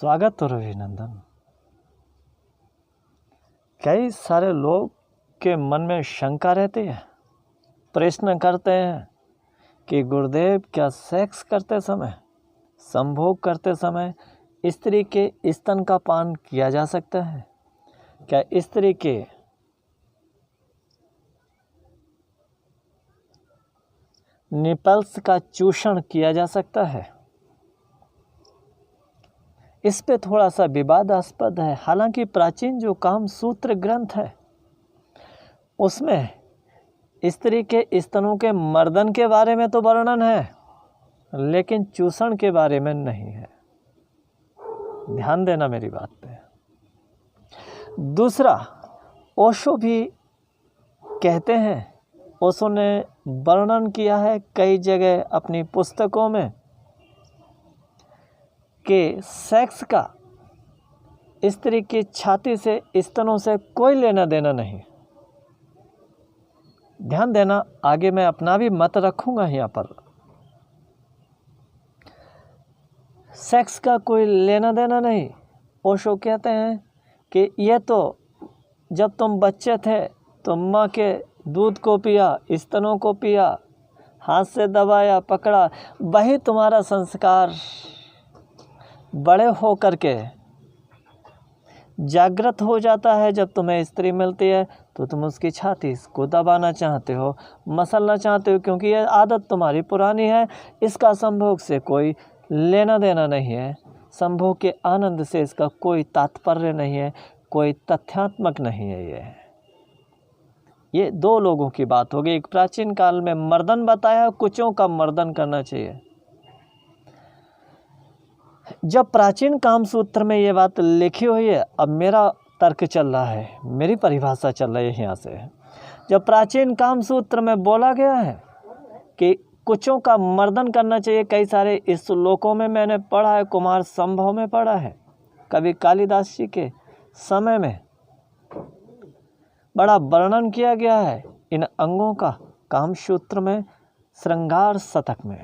स्वागत हो रविनंदन। कई सारे लोग के मन में शंका रहती है, प्रश्न करते हैं कि गुरुदेव, क्या सेक्स करते समय, संभोग करते समय स्त्री के स्तन का पान किया जा सकता है? क्या स्त्री के निपल्स का चूषण किया जा सकता है? इस पे थोड़ा सा विवादास्पद है। हालांकि प्राचीन जो काम सूत्र ग्रंथ है उसमें स्त्री के स्तनों के मर्दन के बारे में तो वर्णन है, लेकिन चूषण के बारे में नहीं है। ध्यान देना मेरी बात पे। दूसरा, ओशो भी कहते हैं, ओशो ने वर्णन किया है कई जगह अपनी पुस्तकों में कि सेक्स का स्त्री की छाती से, स्तनों से कोई लेना देना नहीं। ध्यान देना, आगे मैं अपना भी मत रखूंगा यहाँ पर। सेक्स का कोई लेना देना नहीं। ओशो कहते हैं कि ये तो जब तुम बच्चे थे तो माँ के दूध को पिया, स्तनों को पिया, हाथ से दबाया, पकड़ा, वही तुम्हारा संस्कार बड़े हो करके जागृत हो जाता है। जब तुम्हें स्त्री मिलती है तो तुम उसकी छाती को दबाना चाहते हो, मसलना चाहते हो, क्योंकि ये आदत तुम्हारी पुरानी है। इसका संभोग से कोई लेना देना नहीं है, संभोग के आनंद से इसका कोई तात्पर्य नहीं है, कोई तथ्यात्मक नहीं है। ये दो लोगों की बात होगी। एक प्राचीन काल में मर्दन बताया, कुचों का मर्दन करना चाहिए। जब प्राचीन काम सूत्र में ये बात लिखी हुई है, अब मेरा तर्क चल रहा है, मेरी परिभाषा चल रही है यहाँ से। जब प्राचीन काम सूत्र में बोला गया है कि कुचों का मर्दन करना चाहिए, कई सारे इस श्लोकों में मैंने पढ़ा है, कुमार संभव में पढ़ा है, कवि कालिदास जी के समय में बड़ा वर्णन किया गया है इन अंगों का काम सूत्र में, श्रृंगार शतक में,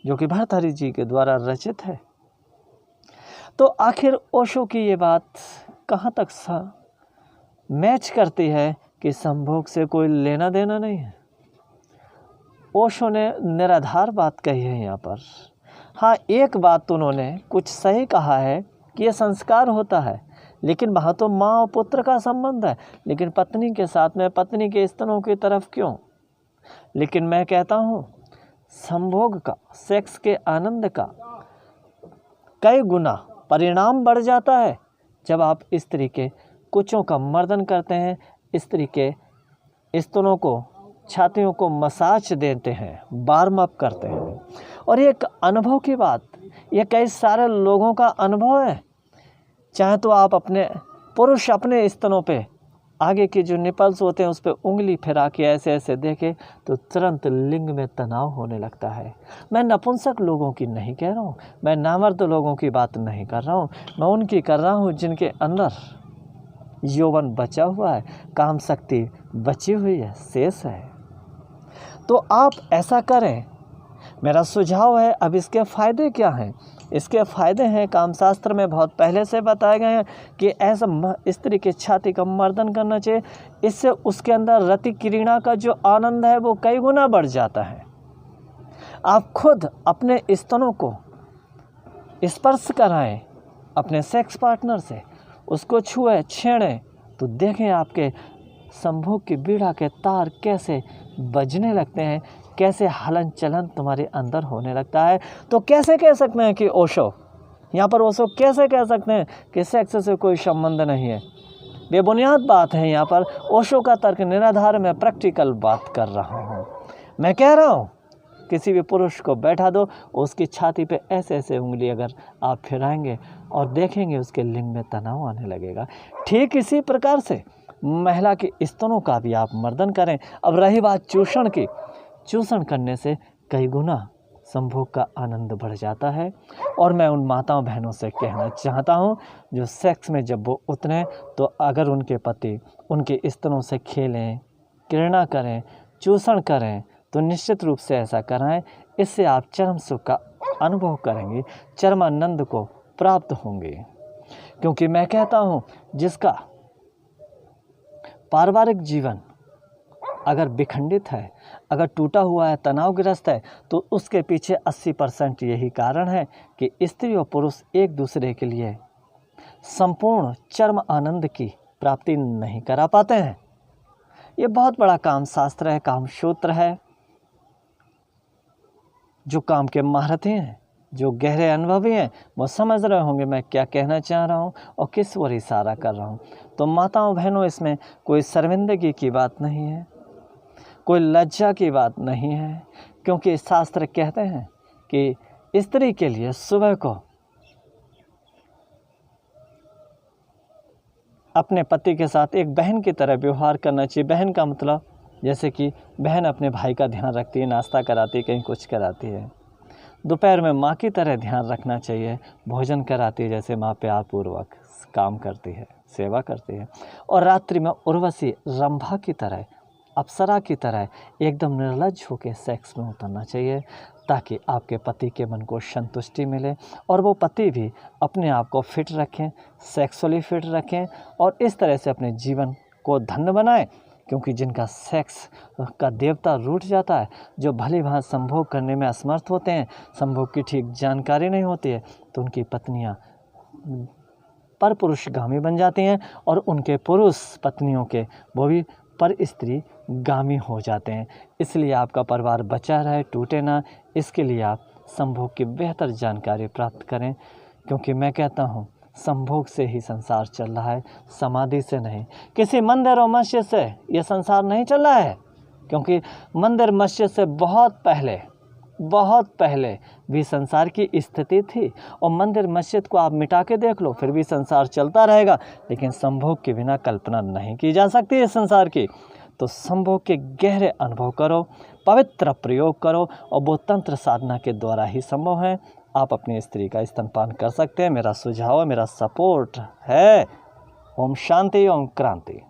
जो कि भर्तृहरि जी के द्वारा रचित है। तो आखिर ओशो की ये बात कहाँ तक मैच करती है कि संभोग से कोई लेना देना नहीं है? ओशो ने निराधार बात कही है यहाँ पर। हाँ, एक बात उन्होंने कुछ सही कहा है कि ये संस्कार होता है, लेकिन वहाँ तो माँ और पुत्र का संबंध है, लेकिन पत्नी के साथ में पत्नी के स्तनों की तरफ क्यों? लेकिन मैं कहता हूँ, संभोग का, सेक्स के आनंद का कई गुना परिणाम बढ़ जाता है जब आप स्त्री के कुचों का मर्दन करते हैं, स्त्री के स्तनों को, छातियों को मसाज देते हैं, वार्म अप करते हैं। और एक अनुभव की बात, ये कई सारे लोगों का अनुभव है। चाहे तो आप अपने पुरुष अपने स्तनों पे आगे के जो निपल्स होते हैं उस पर उंगली फिरा के ऐसे ऐसे देखे तो तुरंत लिंग में तनाव होने लगता है। मैं नपुंसक लोगों की नहीं कह रहा हूँ, मैं नामर्द लोगों की बात नहीं कर रहा हूँ, मैं उनकी कर रहा हूँ जिनके अंदर यौवन बचा हुआ है, काम शक्ति बची हुई है, शेष है। तो आप ऐसा करें, मेरा सुझाव है। अब इसके फ़ायदे क्या हैं? इसके फ़ायदे हैं, कामशास्त्र में बहुत पहले से बताए गए हैं कि ऐसा स्त्री की छाती का मर्दन करना चाहिए। इससे उसके अंदर रति क्रीड़ा का जो आनंद है वो कई गुना बढ़ जाता है। आप खुद अपने स्तनों को स्पर्श कराएं अपने सेक्स पार्टनर से, उसको छुएं, छेड़ें, तो देखें आपके संभोग की बीड़ा के तार कैसे बजने लगते हैं, कैसे हलन चलन तुम्हारे अंदर होने लगता है। तो कैसे कह सकते हैं कि ओशो, यहाँ पर ओशो कैसे कह सकते हैं कि सेक्स से कोई संबंध नहीं है? बेबुनियाद बात है। यहाँ पर ओशो का तर्क निराधार, मैं प्रैक्टिकल बात कर रहा हूँ। मैं कह रहा हूँ, किसी भी पुरुष को बैठा दो, उसकी छाती पे ऐसे ऐसे उंगली अगर आप फिराएंगे और देखेंगे उसके लिंग में तनाव आने लगेगा। ठीक इसी प्रकार से महिला के स्तनों का भी आप मर्दन करें। अब रही बात चूषण की, चूषण करने से कई गुना संभोग का आनंद बढ़ जाता है। और मैं उन माताओं बहनों से कहना चाहता हूँ जो सेक्स में जब वो उतरे तो अगर उनके पति उनके स्तनों से खेलें, क्रीड़ा करें, चूषण करें, तो निश्चित रूप से ऐसा कराएं। इससे आप चरम सुख का अनुभव करेंगे, चरमानंद को प्राप्त होंगे। क्योंकि मैं कहता हूँ जिसका पारिवारिक जीवन अगर विखंडित है, अगर टूटा हुआ है, तनावग्रस्त है, तो उसके पीछे 80% यही कारण है कि स्त्री और पुरुष एक दूसरे के लिए संपूर्ण चरम आनंद की प्राप्ति नहीं करा पाते हैं। ये बहुत बड़ा काम शास्त्र है, काम सूत्र है। जो काम के महारथी हैं, जो गहरे अनुभवी हैं, वो समझ रहे होंगे मैं क्या कहना चाह रहा हूँ और किस ओर इशारा कर रहा हूँ। तो माताओं बहनों, इसमें कोई शर्मिंदगी की बात नहीं है, कोई लज्जा की बात नहीं है, क्योंकि शास्त्र कहते हैं कि स्त्री के लिए सुबह को अपने पति के साथ एक बहन की तरह व्यवहार करना चाहिए। बहन का मतलब जैसे कि बहन अपने भाई का ध्यान रखती है, नाश्ता कराती है, कहीं कुछ कराती है। दोपहर में माँ की तरह ध्यान रखना चाहिए, भोजन कराती है, जैसे माँ प्यार पूर्वक काम करती है, सेवा करती है। और रात्रि में उर्वशी रंभा की तरह, अप्सरा की तरह एकदम निर्लज्ज होकर सेक्स में उतरना चाहिए, ताकि आपके पति के मन को संतुष्टि मिले और वो पति भी अपने आप को फिट रखें, सेक्सुअली फिट रखें और इस तरह से अपने जीवन को धन्य बनाएं। क्योंकि जिनका सेक्स का देवता रूठ जाता है, जो भली भांति संभोग करने में असमर्थ होते हैं, संभोग की ठीक जानकारी नहीं होती है, तो उनकी पत्नियां पर पुरुषगामी बन जाती हैं और उनके पुरुष पत्नियों के वो भी पर स्त्री गामी हो जाते हैं। इसलिए आपका परिवार बचा रहे, टूटे ना, इसके लिए आप संभोग की बेहतर जानकारी प्राप्त करें। क्योंकि मैं कहता हूँ संभोग से ही संसार चल रहा है, समाधि से नहीं। किसी मंदिर और मस्जिद से ये संसार नहीं चल रहा है, क्योंकि मंदिर मस्जिद से बहुत पहले भी संसार की स्थिति थी और मंदिर मस्जिद को आप मिटा के देख लो, फिर भी संसार चलता रहेगा। लेकिन संभोग के बिना कल्पना नहीं की जा सकती है संसार की। तो संभोग के गहरे अनुभव करो, पवित्र प्रयोग करो और वो तंत्र साधना के द्वारा ही संभव है। आप अपनी स्त्री का स्तनपान कर सकते हैं, मेरा सुझाव है, मेरा सपोर्ट है। ओम शांति, ओम क्रांति।